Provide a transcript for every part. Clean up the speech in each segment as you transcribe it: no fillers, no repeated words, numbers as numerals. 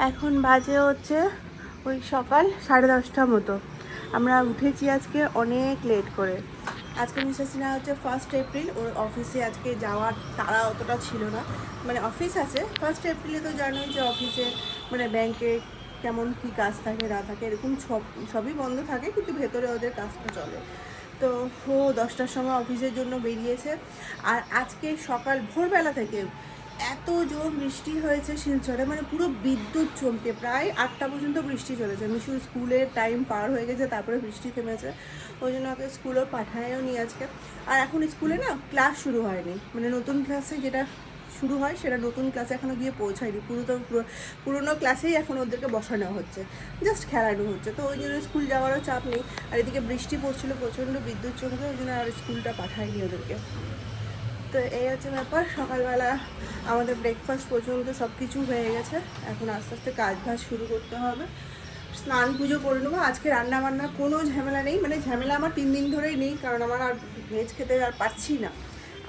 এখন বাজে হচ্ছে ওই সকাল 10:30টার মতো। আমরা উঠেছি আজকে অনেক লেট করে। আজকে মিসেস সিনহা হচ্ছে 1 এপ্রিল, ওর অফিসে আজকে যাওয়ার তাড়া অতটা ছিল না। মানে অফিস আছে 1 এপ্রিলে, তো জানোই যে অফিসে মানে ব্যাংকে কেমন কী কাজ থাকে না থাকে, এরকম সবই বন্ধ থাকে, কিন্তু ভেতরে ওদের কাজটা চলে। তো ও 10টার সময় অফিসের জন্য বেরিয়েছে। আর আজকে সকাল ভোরবেলা থেকে এত জোর বৃষ্টি হয়েছে শিলচরে, মানে পুরো বিদ্যুৎ চমকে প্রায় 8টা পর্যন্ত বৃষ্টি চলেছে। মিশু স্কুলের টাইম পার হয়ে গেছে, তারপরে বৃষ্টি থেমেছে, ওই জন্য ওকে স্কুলেও পাঠায়ও নি আজকে। আর এখন স্কুলে না ক্লাস শুরু হয়নি, মানে নতুন ক্লাসে যেটা শুরু হয় সেটা নতুন ক্লাসে এখনও গিয়ে পৌঁছায়নি। পুরোনো ক্লাসেই এখন ওদেরকে বসানো হচ্ছে, জাস্ট খেলানো হচ্ছে। তো ওই জন্য স্কুল যাওয়ারও চাপ নেই। আর এদিকে বৃষ্টি পড়ছিল প্রচণ্ড, বিদ্যুৎ চমকে, ওই জন্য আর স্কুলটা পাঠায়নি ওদেরকে। তো এই হচ্ছে ব্যাপার। সকালবেলা আমাদের ব্রেকফাস্ট পর্যন্ত সব কিছু হয়ে গেছে, এখন আস্তে আস্তে কাজ বাজ শুরু করতে হবে। স্নান পুজো করে নেবো। আজকে রান্না বান্নার কোনো ঝামেলা নেই, মানে ঝামেলা আমার 3 দিন ধরেই নেই, কারণ আমার আর ভেজ খেতে আর পারছি না।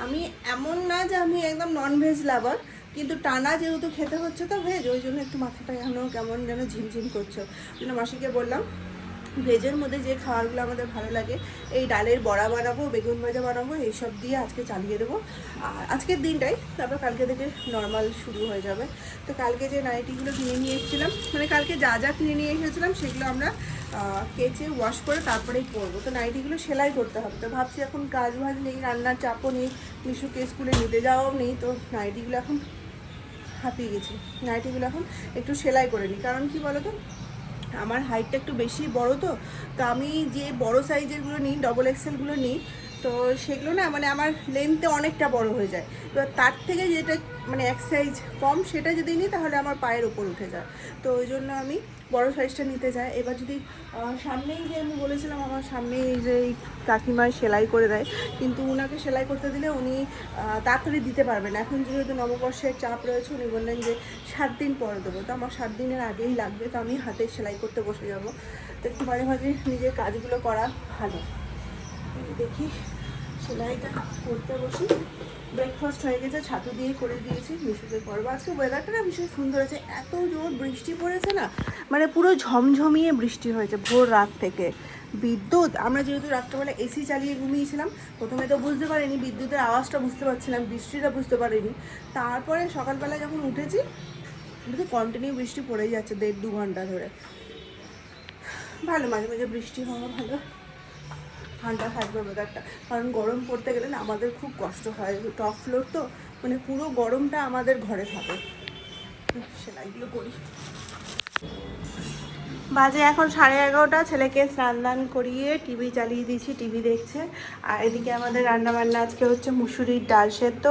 আমি এমন না যে আমি একদম নন ভেজ লাভার, কিন্তু টানা যেহেতু খেতে হচ্ছে তো ভেজ, ওই জন্য একটু মাথাটা কেমন যেন ঝিমঝিম করছে। ওই জন্য মাসিকে বললাম ভেজের মধ্যে যে খাবারগুলো আমাদের ভালো লাগে, এই ডালের বড়া বানাবো, বেগুন ভাজা বানাবো, এইসব দিয়ে আজকে চালিয়ে দেবো। আর আজকের দিনটাই, তারপর কালকে থেকে নর্মাল শুরু হয়ে যাবে। তো কালকে যে নাইটিগুলো কিনে নিয়ে এসেছিলাম, মানে কালকে যা যা কিনে নিয়ে এসেছিলাম সেগুলো আমরা কেচে ওয়াশ করে তারপরেই পরবো। তো নাইটিগুলো সেলাই করতে হবে। তো ভাবছি এখন কাজ বাজ নেই, রান্নার চাপও নেই, মিশুকে স্কুলে নিতে যাওয়াও নেই, তো নাইটিগুলো এখন হাঁপিয়ে গেছি। নাইটিগুলো এখন একটু সেলাই করে নিই, কারণ কি বলো তো, আমার হাইটটা একটু বেশি বড়, তো আমি যে বড় সাইজেরগুলো নিই, ডবল এক্সেলগুলো নিই, তো সেগুলো না মানে আমার লেন্থে অনেকটা বড় হয়ে যায়। এবার তার থেকে যেটা মানে এক সাইজ কম, সেটা যদি নিই তাহলে আমার পায়ের ওপর উঠে যায়। তো ওই জন্য আমি বড় সাইজটা নিতে যাই। এবার যদি সামনেই যে আমি বলেছিলাম আমার সামনেই যে কাকিমায় সেলাই করে দেয়, কিন্তু ওনাকে সেলাই করতে দিলে উনি তাড়াতাড়ি দিতে পারবেন। এখন যেহেতু নববর্ষের চাপ রয়েছে, উনি বললেন যে 7 দিন পরে দেবো। তো আমার 7 দিনের আগেই লাগবে, তো আমি হাতে সেলাই করতে বসে যাব। তো একটু মাঝে মাঝে নিজের কাজগুলো করা ভালো। দেখি সেলাইটা করতে বসি। ব্রেকফাস্ট হয়ে গেছে, ছাতু দিয়ে করে দিয়েছি, মিশুকে করবো। আজকে ওয়েদারটা না ভীষণ সুন্দর আছে, এত জোর বৃষ্টি পড়েছে না, মানে পুরো ঝমঝমিয়ে বৃষ্টি হয়েছে ভোর রাত থেকে। বিদ্যুৎ, আমরা যেহেতু রাত্রেবেলা এসি চালিয়ে ঘুমিয়েছিলাম, প্রথমে তো বুঝতে পারিনি, বিদ্যুতের আওয়াজটা বুঝতে পারছিলাম, বৃষ্টিটা বুঝতে পারিনি। তারপরে সকালবেলা যখন উঠেছি, কিন্তু কন্টিনিউ বৃষ্টি পড়েই যাচ্ছে 1.5-2 ঘন্টা ধরে। ভালো, মাঝে মাঝে বৃষ্টি হওয়া ভালো, ঠান্ডা থাকবে ওয়েদারটা। কারণ গরম পড়তে গেলে না আমাদের খুব কষ্ট হয়, টপ ফ্লোর তো, মানে পুরো গরমটা আমাদের ঘরে থাকে। সেলাইগুলো করি। বাজে এখন 11:30, ছেলেকে স্নান দান করিয়ে টিভি চালিয়ে দিয়েছি, টিভি দেখছে। আর এদিকে আমাদের রান্নাবান্না আজকে হচ্ছে মুসুরির ডাল সেদ্ধ,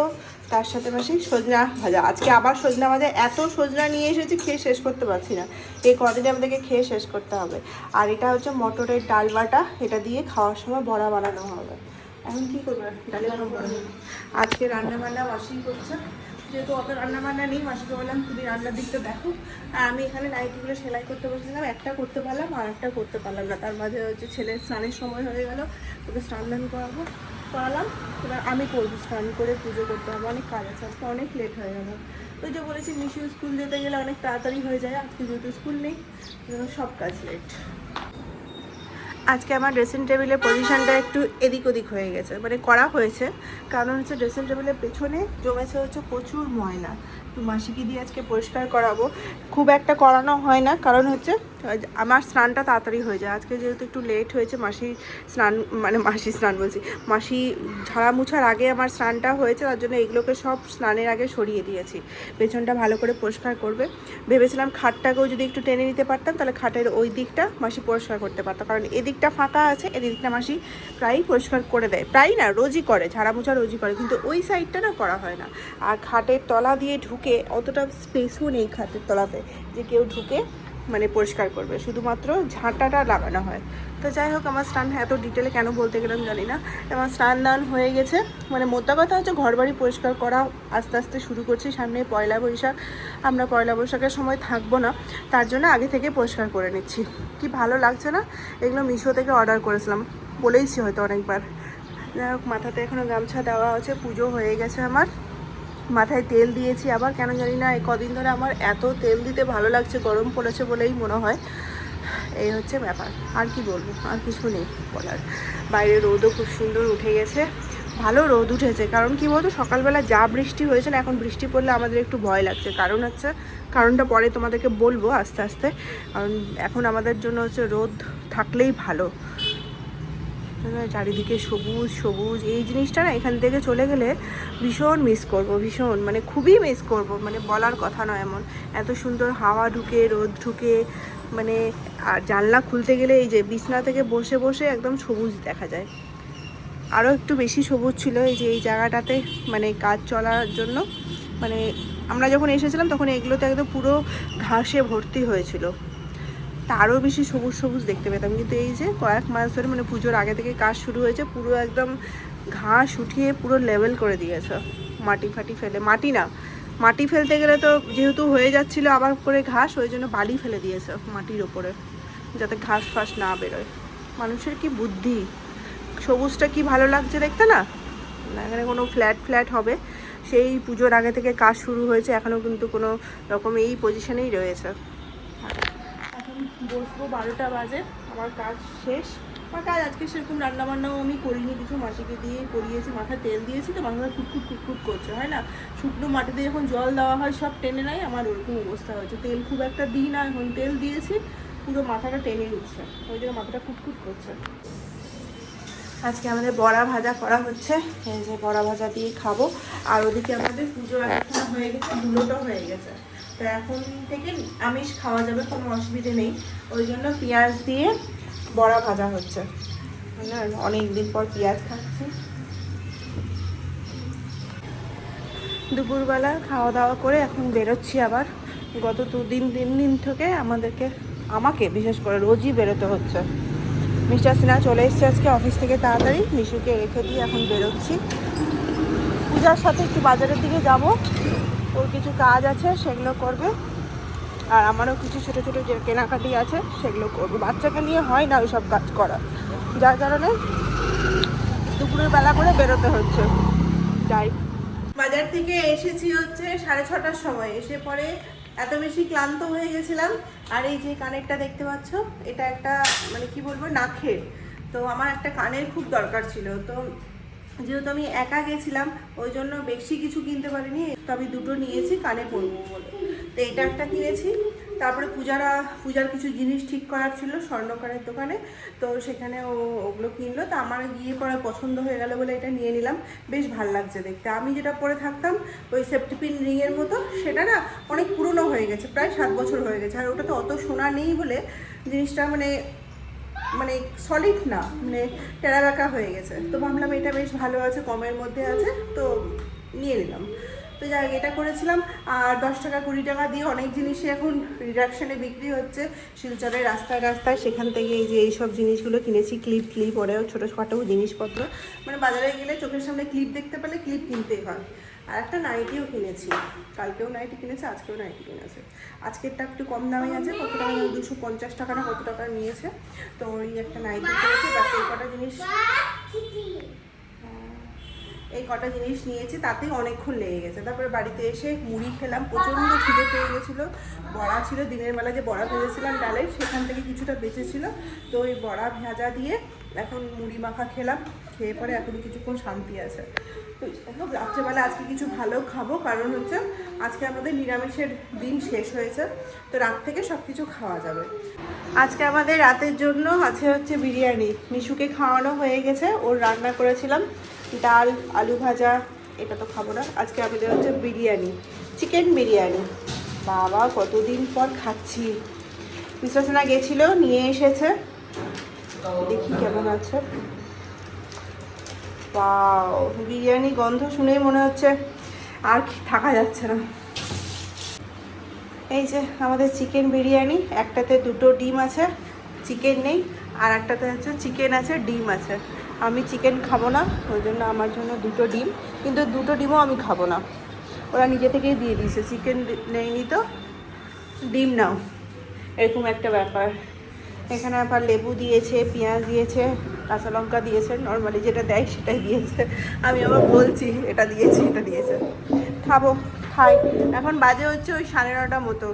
তার সাথে পাশে সজনা ভাজা। আজকে আবার সজনা ভাজা, এত সজনা নিয়ে এসেছি খেয়ে শেষ করতে পারছি না, এই কদিনে আমাদেরকে খেয়ে শেষ করতে হবে। আর এটা হচ্ছে মটরের ডাল বাটা, এটা দিয়ে খাওয়ার সময় বড়া বানানো হবে। এখন কী করবে, ডালে বড়া। আজকে রান্নাবান্না মাসি করছে, যেহেতু অত রান্নাবান্না নেই, মাসিকে বললাম তুমি রান্নার দিকটা দেখো। আর আমি এখানে নাইটিগুলো সেলাই করতে বসেছিলাম, একটা করতে পারলাম আর একটা করতে পারলাম না। তার মাঝে হচ্ছে ছেলের স্নানের সময় হয়ে গেল, ওকে স্নান দান করালাম। এবার আমি করবো, স্নান করে পুজো করতে হবে, অনেক কাজ আছে, আজকে অনেক লেট হয়ে গেল। ওই যে বলেছি মিশু স্কুল যেতে গেলে অনেক তাড়াতাড়ি হয়ে যায়, আজকে যেহেতু স্কুল নেই সব কাজ লেট। আজকে আমার ড্রেসিং টেবিলের পজিশানটা একটু এদিক ওদিক হয়ে গেছে, মানে করা হয়েছে, কারণ হচ্ছে ড্রেসিং টেবিলের পেছনে জমেছে হচ্ছে প্রচুর ময়লা। তো মাসিকে দিয়ে আজকে পরিষ্কার করাবো। খুব একটা করানো হয় না, কারণ হচ্ছে আমার স্নানটা তাড়াতাড়ি হয়ে যায়। আজকে যেহেতু একটু লেট হয়েছে, মাসি স্নান বলছি, মাসি ঝাড়া মুছার আগে আমার স্নানটা হয়েছে, তার জন্য এগুলোকে সব স্নানের আগে সরিয়ে দিয়েছি। পেছনটা ভালো করে পরিষ্কার করবে ভেবেছিলাম। খাটটাকেও যদি একটু টেনে নিতে পারতাম, তাহলে খাটের ওই দিকটা মাসি পরিষ্কার করতে পারতাম, কারণ এদিকটা ফাঁকা আছে, এদিকটা মাসি প্রায়ই পরিষ্কার করে দেয়, প্রায় না রোজই করে, ঝাড়া মোছা রোজই করে, কিন্তু ওই সাইডটা না করা হয় না। আর খাটের তলা দিয়ে ঢুকে অতটা স্পেসও নেই খাটের তলাতে যে কেউ ঢুকে মানে পরিষ্কার করবে, শুধুমাত্র ঝাঁটাটা লাগানো হয়। তো যাই হোক, আমার স্নান এত ডিটেলে কেন বলতে গেলাম জানি না। আমার স্নান দান হয়ে গেছে, মানে মোদ্দা কথা হচ্ছে ঘর বাড়ি পরিষ্কার করা আস্তে আস্তে শুরু করছি। সামনে পয়লা বৈশাখ, আমরা পয়লা বৈশাখের সময় থাকবো না, তার জন্য আগে থেকে পরিষ্কার করে নিচ্ছি। কি ভালো লাগছে না, এগুলো মিশো থেকে অর্ডার করেছিলাম, বলেইছি হয়তো অনেকবার। যাই হোক, মাথাতে এখনও গামছা দেওয়া আছে, পুজো হয়ে গেছে আমার। মাথায় তেল দিয়েছি আবার, কেন জানি না এই কদিন ধরে আমার এত তেল দিতে ভালো লাগছে, গরম পড়েছে বলেই মনে হয়। এই হচ্ছে ব্যাপার, আর কি বলবো, আর কিছু নেই বলার। বাইরে রোদও খুব সুন্দর উঠে গেছে, ভালো রোদ উঠেছে। কারণ কি বলতো, সকালবেলা যা বৃষ্টি হয়েছে না, এখন বৃষ্টি পড়লে আমাদের একটু ভয় লাগছে। কারণ হচ্ছে, কারণটা পরে তোমাদেরকে বলবো আস্তে আস্তে। কারণ এখন আমাদের জন্য হচ্ছে রোদ থাকলেই ভালো। চারিদিকে সবুজ সবুজ, এই জিনিসটা না এখান থেকে চলে গেলে ভীষণ মিস করব, ভীষণ মানে খুবই মিস করব, মানে বলার কথা নয় এমন। এত সুন্দর হাওয়া ঢুকে, রোদ ঢুকে, মানে আর জানলা খুলতে গেলে এই যে বিছনা থেকে বসে বসে একদম সবুজ দেখা যায়। আরও একটু বেশি সবুজ ছিল এই যে এই জায়গাটাতে, মানে কাজ চলার জন্য। মানে আমরা যখন এসেছিলাম তখন এগুলোতে একদম পুরো ঘাসে ভর্তি হয়েছিল, তা আরও বেশি সবুজ সবুজ দেখতে পেতাম। কিন্তু এই যে কয়েক মাস ধরে, মানে পুজোর আগে থেকে কাজ শুরু হয়েছে, পুরো একদম ঘাস উঠিয়ে পুরো লেভেল করে দিয়েছে। মাটি ফাটি ফেলে, মাটি না, মাটি ফেলতে গেলে তো যেহেতু হয়ে যাচ্ছিলো আবার করে ঘাস, ওই জন্য বালি ফেলে দিয়েছে মাটির ওপরে, যাতে ঘাস ফাস না বেরোয়। মানুষের কি বুদ্ধি, সবুজটা কি ভালো লাগছে দেখতে না। এখানে কোনো ফ্ল্যাট ফ্ল্যাট হবে, সেই পুজোর আগে থেকে কাজ শুরু হয়েছে, এখনও কিন্তু কোনো রকম এই পজিশনেই রয়েছে। এখন বসবো, 12টা বাজে, আমার কাজ শেষ। আমার কাজ আজকে সেরকম রান্নাবান্নাও আমি করিনি, কিছু মাসিকে দিয়ে করিয়েছি। মাথায় তেল দিয়েছি তো মাথাটা কুটকুট কুটকুট করছে, হয় না, শুকনো মাটিতে যখন জল দেওয়া হয় সব টেনে নেয়, আমার ওরকম অবস্থা হয়েছে। তেল খুব একটা দিই না, এখন তেল দিয়েছি, পুরো মাথাটা টেনে নিচ্ছে, ওই জন্য মাথাটা কুটকুট করছে। আজকে আমাদের বড়া ভাজা করা হচ্ছে, এই যে বড়া ভাজা দিয়ে খাবো। আর ওদিকে আমাদের পুজো এখন হয়ে গেছে, ধুলোটা হয়ে গেছে, তো এখন থেকে আমিষ খাওয়া যাবে, কোনো অসুবিধে নেই। ওই জন্য পেঁয়াজ দিয়ে বড়া ভাজা হচ্ছে, অনেক দিন পর পেঁয়াজ খাচ্ছি। দুপুরবেলা খাওয়া দাওয়া করে এখন বেরোচ্ছি আবার। গত 2-3 দিন থেকে আমাকে বিশেষ করে রোজই বেরোতে হচ্ছে। মিস্টার সিনহা চলে এসছে আজকে অফিস থেকে তাড়াতাড়ি, মিশুকে রেখে দিয়ে এখন বেরোচ্ছি। পূজার সাথে একটু বাজারের দিকে যাব, ওর কিছু কাজ আছে সেগুলো করবে, আর আমারও কিছু ছোটো ছোটো যে কেনাকাটি আছে সেগুলো করবো। বাচ্চাকে নিয়ে হয় না ওই সব কাজ করা, যার কারণে দুপুরের বেলা করে বেরোতে হচ্ছে। যাই, বাজার থেকে এসেছি হচ্ছে 6:30টার সময়। এসে পরে এত বেশি ক্লান্ত হয়ে গেছিলাম। আর এই যে কানেরটা দেখতে পাচ্ছ, এটা একটা মানে কি বলবো, নাকের। তো আমার একটা কানের খুব দরকার ছিল, তো যেহেতু আমি একা গেছিলাম ওই জন্য বেশি কিছু কিনতে পারিনি, তো আমি দুটো নিয়েছি কানে পরবো বলে। তো এটা একটা কিনেছি। তারপরে পূজার কিছু জিনিস ঠিক করার ছিল স্বর্ণকারের দোকানে, তো সেখানে ওগুলো কিনলো। তো আমার গিয়ে পরে পছন্দ হয়ে গেল বলে এটা নিয়ে নিলাম, বেশ ভালো লাগছে দেখতে। আমি যেটা পরে থাকতাম ওই সেফটি পিন রিংয়ের মতো, সেটা না অনেক পুরনো হয়ে গেছে, প্রায় 7 বছর হয়ে গেছে। আর ওটা তো অত সোনা নেই বলে জিনিসটা মানে সলিড না, মানে টেরাবেকা হয়ে গেছে। তো ভাবলাম এটা বেশ ভালো আছে, কমের মধ্যে আছে, তো নিয়ে নিলাম। তো যাই হোক, এটা করেছিলাম। আর 10 টাকা 20 টাকা দিয়ে অনেক জিনিসই এখন রিডাকশানে বিক্রি হচ্ছে শিলচরের রাস্তায় রাস্তায়, সেখান থেকে এই যে এইসব জিনিসগুলো কিনেছি। ক্লিপ ওরেও ছোটোখাটো জিনিসপত্র, মানে বাজারে গেলে চোখের সামনে ক্লিপ দেখতে পেলে ক্লিপ কিনতেই হয়। আর একটা নাইটিও কিনেছি, কালকেও নাইটি কিনেছে, আজকেও নাইটি কিনেছে। আজকেরটা একটু কম দামে আছে, কত টাকা, 250 টাকা না কত টাকা নিয়েছে। তো ওই একটা নাইটি কিনেছে, বাস এই কটা জিনিস নিয়েছি, তাতেই অনেকক্ষণ লেগে গেছে। তারপরে বাড়িতে এসে মুড়ি খেলাম, প্রচণ্ড খিদে পেয়ে গেছিলো। বড়া ছিল, দিনের বেলা যে বড়া ভেজেছিলাম ডালের, সেখান থেকে কিছুটা বেঁচেছিল, তো ওই বড়া ভাজা দিয়ে এখন মুড়ি মাখা খেলাম। খেয়ে পরে এখন কিছুক্ষণ শান্তি আছে। তো এখন রাত্রেবেলা আজকে কিছু ভালো খাবো, কারণ হচ্ছে আজকে আমাদের নিরামিষের দিন শেষ হয়েছে, তো রাত থেকে সব কিছু খাওয়া যাবে। আজকে আমাদের রাতের জন্য আছে হচ্ছে বিরিয়ানি। মিশুকে খাওয়ানো হয়ে গেছে, ওর রান্না করেছিলাম ডাল, আলু ভাজা, এটা তো খাবো না। আজকে আমাদের হচ্ছে বিরিয়ানি, চিকেন বিরিয়ানি। বাবা কতদিন পর খাচ্ছি। মিস্টার সিনহা গেছিলো, নিয়ে এসেছে, দেখি কেমন আছে। বাও, বিরিয়ানি গন্ধ শুনেই মনে হচ্ছে আর থাকা যাচ্ছে না। এই যে আমাদের চিকেন বিরিয়ানি, একটাতে 2টো ডিম আছে, চিকেন নেই, আর একটাতে হচ্ছে চিকেন আছে, ডিম আছে। আমি চিকেন খাবো না, ওই জন্য আমার জন্য 2টো ডিম, কিন্তু 2টো ডিমও আমি খাবো না, ওরা নিজে থেকেই দিয়ে দিয়েছে। চিকেন নেয়নি তো ডিম নাও, এরকম একটা ব্যাপার। এখানে আবার লেবু দিয়েছে, পেঁয়াজ দিয়েছে, কাঁচা লঙ্কা দিয়েছে, নর্মালি যেটা দেয় সেটাই দিয়েছে। আমি আবার বলছি এটা দিয়েছে, এটা দিয়েছে। খাবো, খাই। এখন বাজে হচ্ছে ওই 9:30 মতো।